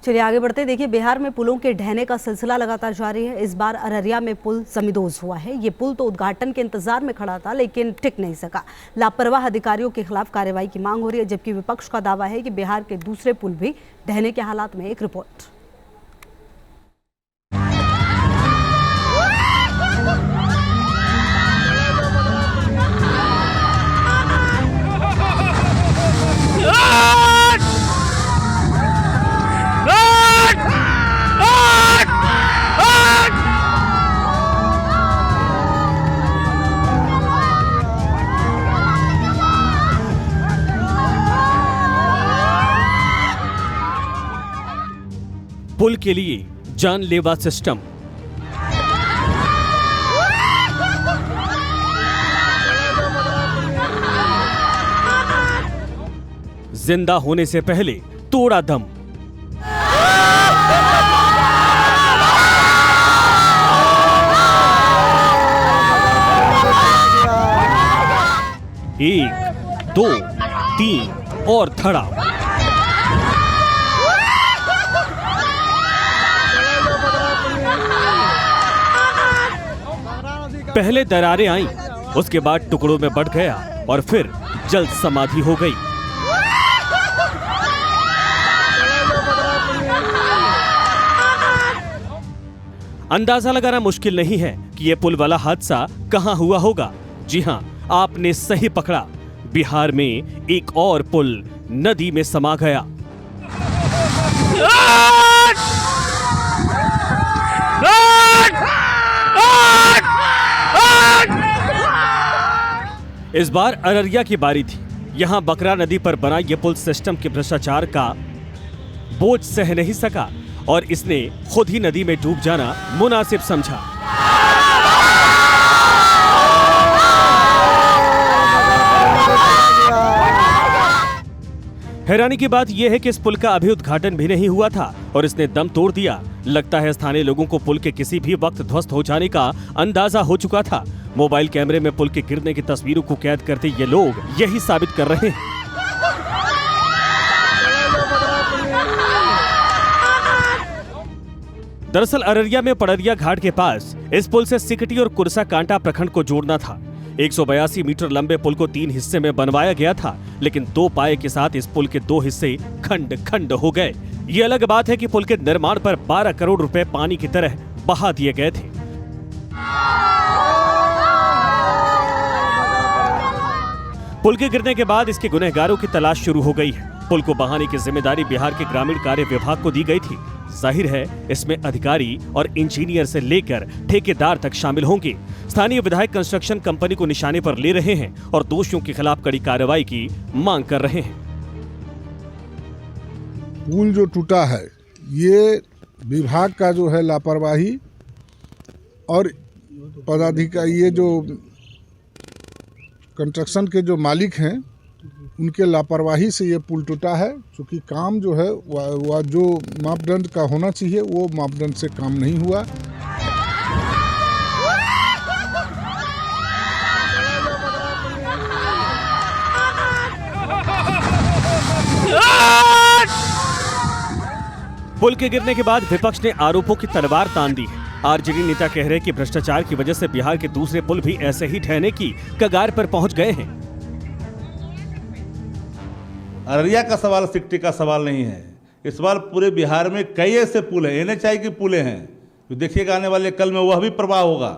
चलिए आगे बढ़ते। देखिए, बिहार में पुलों के ढहने का सिलसिला लगातार जारी है। इस बार अररिया में पुल जमींदोज हुआ है। ये पुल तो उद्घाटन के इंतजार में खड़ा था, लेकिन टिक नहीं सका। लापरवाह अधिकारियों के खिलाफ कार्रवाई की मांग हो रही है, जबकि विपक्ष का दावा है कि बिहार के दूसरे पुल भी ढहने के हालात में। एक रिपोर्ट। पुल के लिए जानलेवा सिस्टम। जिंदा होने से पहले तोड़ा दम। एक, दो, तीन और धड़ा। पहले दरारें आईं, उसके बाद टुकड़ों में बढ़ गया और फिर जल्द समाधि हो गई। अंदाजा लगाना मुश्किल नहीं है कि यह पुल वाला हादसा कहां हुआ होगा। जी हां, आपने सही पकड़ा। बिहार में एक और पुल नदी में समा गया। इस बार अररिया की बारी थी। यहां बकरा नदी पर बना यह पुल सिस्टम के भ्रष्टाचार का बोझ सह नहीं सका और इसने खुद ही नदी में डूब जाना मुनासिब समझा। हैरानी की बात यह है कि इस पुल का अभी उद्घाटन भी नहीं हुआ था और इसने दम तोड़ दिया। लगता है स्थानीय लोगों को पुल के किसी भी वक्त ध्वस्त हो जाने का अंदाजा हो चुका था। मोबाइल कैमरे में पुल के गिरने की तस्वीरों को कैद करते ये लोग यही साबित कर रहे हैं। दरअसल अररिया में पड़रिया घाट के पास इस पुल से सिकटी और कुरसा कांटा प्रखंड को जोड़ना था। 182 मीटर लंबे पुल को 3 हिस्से में बनवाया गया था, लेकिन 2 पाए के साथ इस पुल के 2 हिस्से खंड खंड हो गए। ये अलग बात है कि पुल के निर्माण पर 12 करोड़ रुपए पानी की तरह बहा दिए गए थे। पुल के गिरने के बाद इसके गुनहगारों की तलाश शुरू हो गई है। पुल को बहाने की जिम्मेदारी बिहार के ग्रामीण कार्य विभाग को दी गई थी। जाहिर है इसमें अधिकारी और इंजीनियर से लेकर ठेकेदार तक शामिल होंगे। स्थानीय विधायक कंस्ट्रक्शन कंपनी को निशाने पर ले रहे हैं और दोषियों के खिलाफ कड़ी कार्रवाई की मांग कर रहे हैं। पुल जो टूटा है ये विभाग का जो है लापरवाही और पदाधिकारी, ये जो कंस्ट्रक्शन के जो मालिक हैं उनके लापरवाही से ये पुल टूटा है। क्योंकि काम जो है वह जो मापदंड का होना चाहिए वो मापदंड से काम नहीं हुआ। पुल के गिरने के बाद विपक्ष ने आरोपों की तलवार तान दी है। आरजेडी नेता कह रहे हैं कि भ्रष्टाचार की वजह से बिहार के दूसरे पुल भी ऐसे ही ढहने की कगार पर पहुंच गए हैं। अररिया का सवाल सिकटी का सवाल नहीं है। इस सवाल पूरे बिहार में कई ऐसे पुल हैं, एनएचआई के पुलें हैं, तो देखिएगा आने वाले कल में वह भी प्रवाह होगा।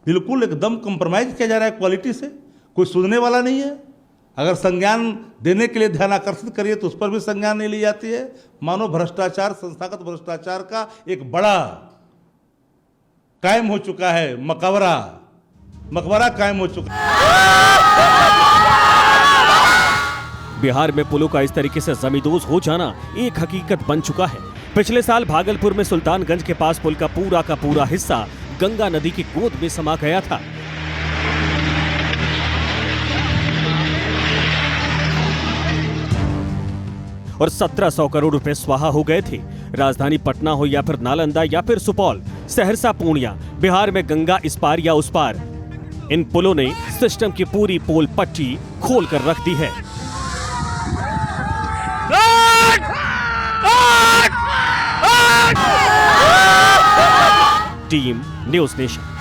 बिल्कुल एकदम कंप्रोमाइज किया जा रहा है क्वालिटी से, कोई सुनने वाला नहीं है। अगर संज्ञान देने के लिए ध्यान आकर्षित करिए तो उस पर भी संज्ञान नहीं ली जाती है। मानो भ्रष्टाचार, संस्थागत भ्रष्टाचार का एक बड़ा कायम हो चुका है, मकबरा कायम हो चुका है। बिहार में पुलों का इस तरीके से जमींदोज हो जाना एक हकीकत बन चुका है। पिछले साल भागलपुर में सुल्तानगंज के पास पुल का पूरा हिस्सा गंगा नदी की गोद में समा गया था। और 1700 करोड़ रुपए स्वाहा हो गए थे। राजधानी पटना हो या फिर नालंदा या फिर सुपौल, सहरसा, पूर्णिया, बिहार में गंगा इस पार या उस पार, इन पुलों ने सिस्टम की पूरी पोल पट्टी खोल कर रख दी है। Team news nation.